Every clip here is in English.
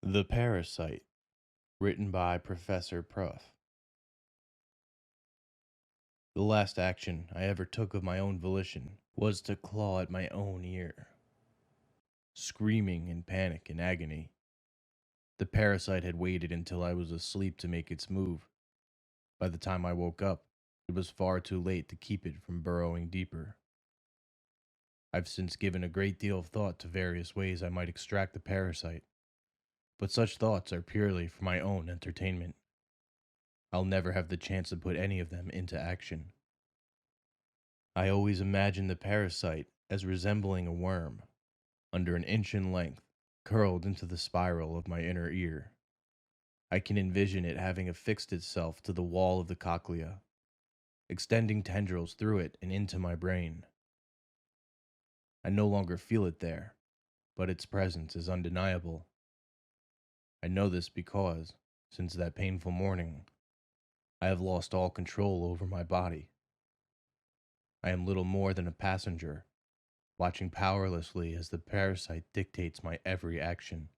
The Parasite, written by ProfessorProff. The last action I ever took of my own volition was to claw at my own ear. Screaming in panic and agony, the parasite had waited until I was asleep to make its move. By the time I woke up, it was far too late to keep it from burrowing deeper. I've since given a great deal of thought to various ways I might extract the parasite, but such thoughts are purely for my own entertainment. I'll never have the chance to put any of them into action. I always imagine the parasite as resembling a worm, under an inch in length, curled into the spiral of my inner ear. I can envision it having affixed itself to the wall of the cochlea, extending tendrils through it and into my brain. I no longer feel it there, but its presence is undeniable. I know this because, since that painful morning, I have lost all control over my body. I am little more than a passenger, watching powerlessly as the parasite dictates my every action.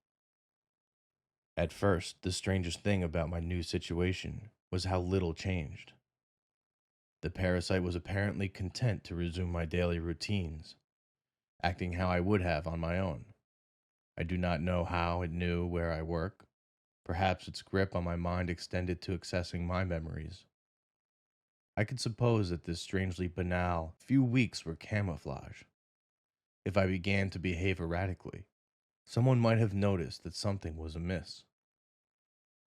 At first, the strangest thing about my new situation was how little changed. The parasite was apparently content to resume my daily routines, acting how I would have on my own. I do not know how it knew where I work. Perhaps its grip on my mind extended to accessing my memories. I could suppose that this strangely banal few weeks were camouflage. If I began to behave erratically, someone might have noticed that something was amiss.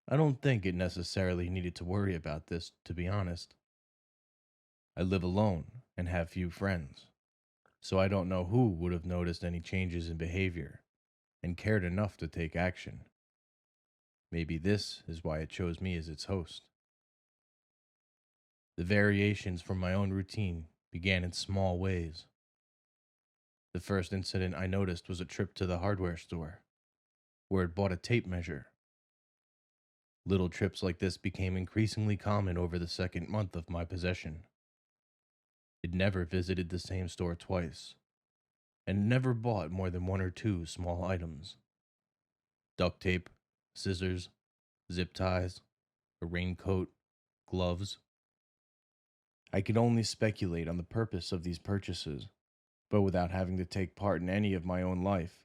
I don't think it necessarily needed to worry about this, to be honest. I live alone and have few friends, so I don't know who would have noticed any changes in behavior and cared enough to take action. Maybe this is why it chose me as its host. The variations from my own routine began in small ways. The first incident I noticed was a trip to the hardware store, where it bought a tape measure. Little trips like this became increasingly common over the second month of my possession. It never visited the same store twice, and never bought more than one or two small items: duct tape, scissors, zip ties, a raincoat, gloves. I could only speculate on the purpose of these purchases, but without having to take part in any of my own life,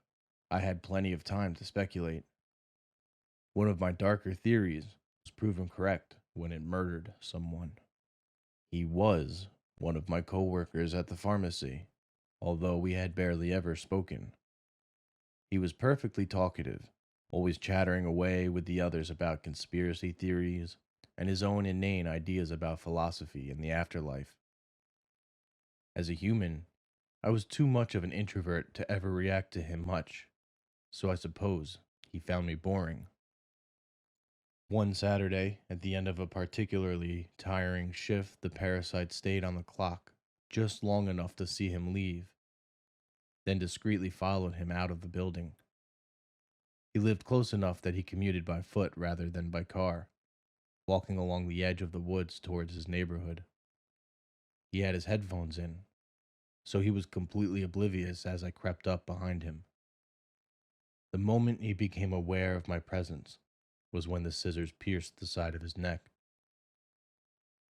I had plenty of time to speculate. One of my darker theories was proven correct when it murdered someone. He was one of my coworkers at the pharmacy, although we had barely ever spoken. He was perfectly talkative, always chattering away with the others about conspiracy theories and his own inane ideas about philosophy and the afterlife. As a human, I was too much of an introvert to ever react to him much, so I suppose he found me boring. One Saturday, at the end of a particularly tiring shift, the parasite stayed on the clock just long enough to see him leave, then discreetly followed him out of the building. He lived close enough that he commuted by foot rather than by car, walking along the edge of the woods towards his neighborhood. He had his headphones in, so he was completely oblivious as I crept up behind him. The moment he became aware of my presence was when the scissors pierced the side of his neck.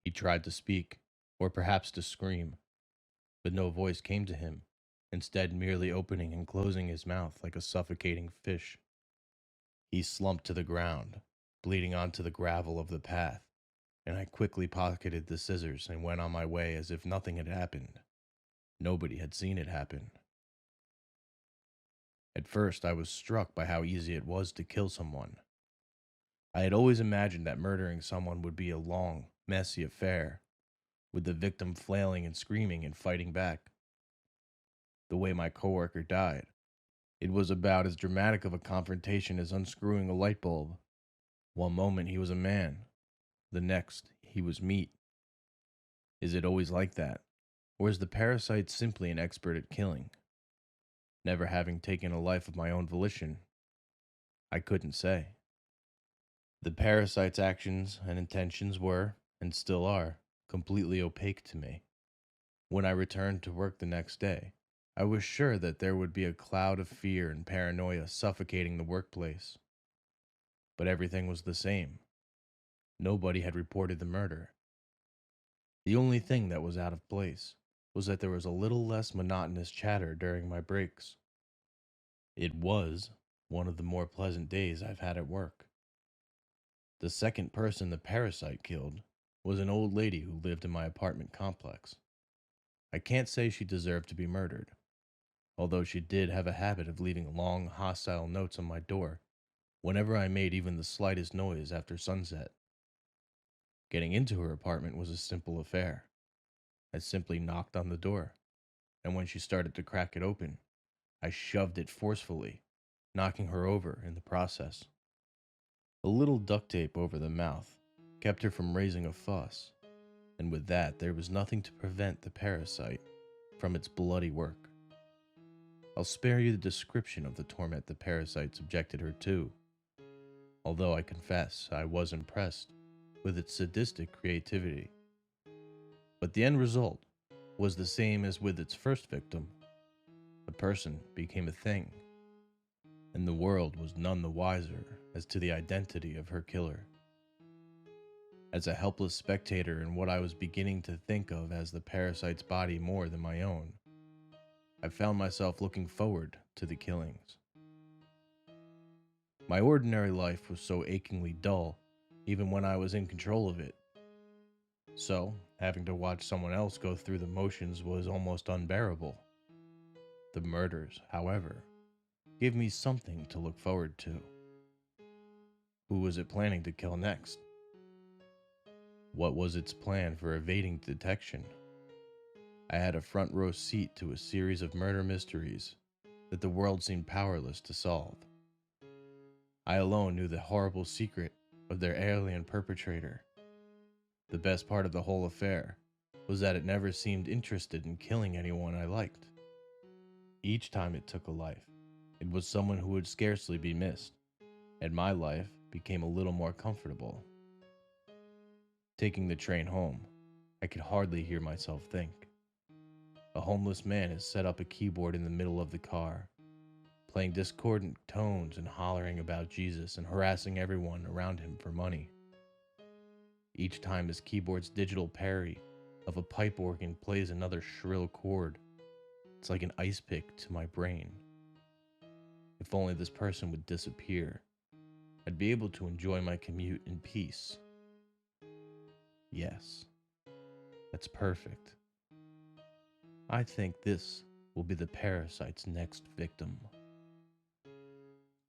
He tried to speak, or perhaps to scream, but no voice came to him, instead merely opening and closing his mouth like a suffocating fish. He slumped to the ground, bleeding onto the gravel of the path, and I quickly pocketed the scissors and went on my way as if nothing had happened. Nobody had seen it happen. At first, I was struck by how easy it was to kill someone. I had always imagined that murdering someone would be a long, messy affair, with the victim flailing and screaming and fighting back. The way my coworker died, it was about as dramatic of a confrontation as unscrewing a light bulb. One moment he was a man, the next he was meat. Is it always like that? Or is the parasite simply an expert at killing? Never having taken a life of my own volition, I couldn't say. The parasite's actions and intentions were, and still are, completely opaque to me. When I returned to work the next day, I was sure that there would be a cloud of fear and paranoia suffocating the workplace. but everything was the same. Nobody had reported the murder. The only thing that was out of place was that there was a little less monotonous chatter during my breaks. It was one of the more pleasant days I've had at work. The second person the parasite killed was an old lady who lived in my apartment complex. I can't say she deserved to be murdered, although she did have a habit of leaving long, hostile notes on my door whenever I made even the slightest noise after sunset. Getting into her apartment was a simple affair. I simply knocked on the door, and when she started to crack it open, I shoved it forcefully, knocking her over in the process. A little duct tape over the mouth kept her from raising a fuss, and with that, there was nothing to prevent the parasite from its bloody work. I'll spare you the description of the torment the parasite subjected her to, although I confess I was impressed with its sadistic creativity. But the end result was the same as with its first victim. The person became a thing, and the world was none the wiser as to the identity of her killer. As a helpless spectator in what I was beginning to think of as the parasite's body more than my own, I found myself looking forward to the killings. My ordinary life was so achingly dull, even when I was in control of it. So, having to watch someone else go through the motions was almost unbearable. The murders, however, gave me something to look forward to. Who was it planning to kill next? What was its plan for evading detection? I had a front row seat to a series of murder mysteries that the world seemed powerless to solve. I alone knew the horrible secret of their alien perpetrator. The best part of the whole affair was that it never seemed interested in killing anyone I liked. Each time it took a life, it was someone who would scarcely be missed, and my life became a little more comfortable. Taking the train home, I could hardly hear myself think. A homeless man has set up a keyboard in the middle of the car, playing discordant tones and hollering about Jesus and harassing everyone around him for money. Each time his keyboard's digital parry of a pipe organ plays another shrill chord, it's like an ice pick to my brain. If only this person would disappear, I'd be able to enjoy my commute in peace. Yes, that's perfect. I think this will be the parasite's next victim.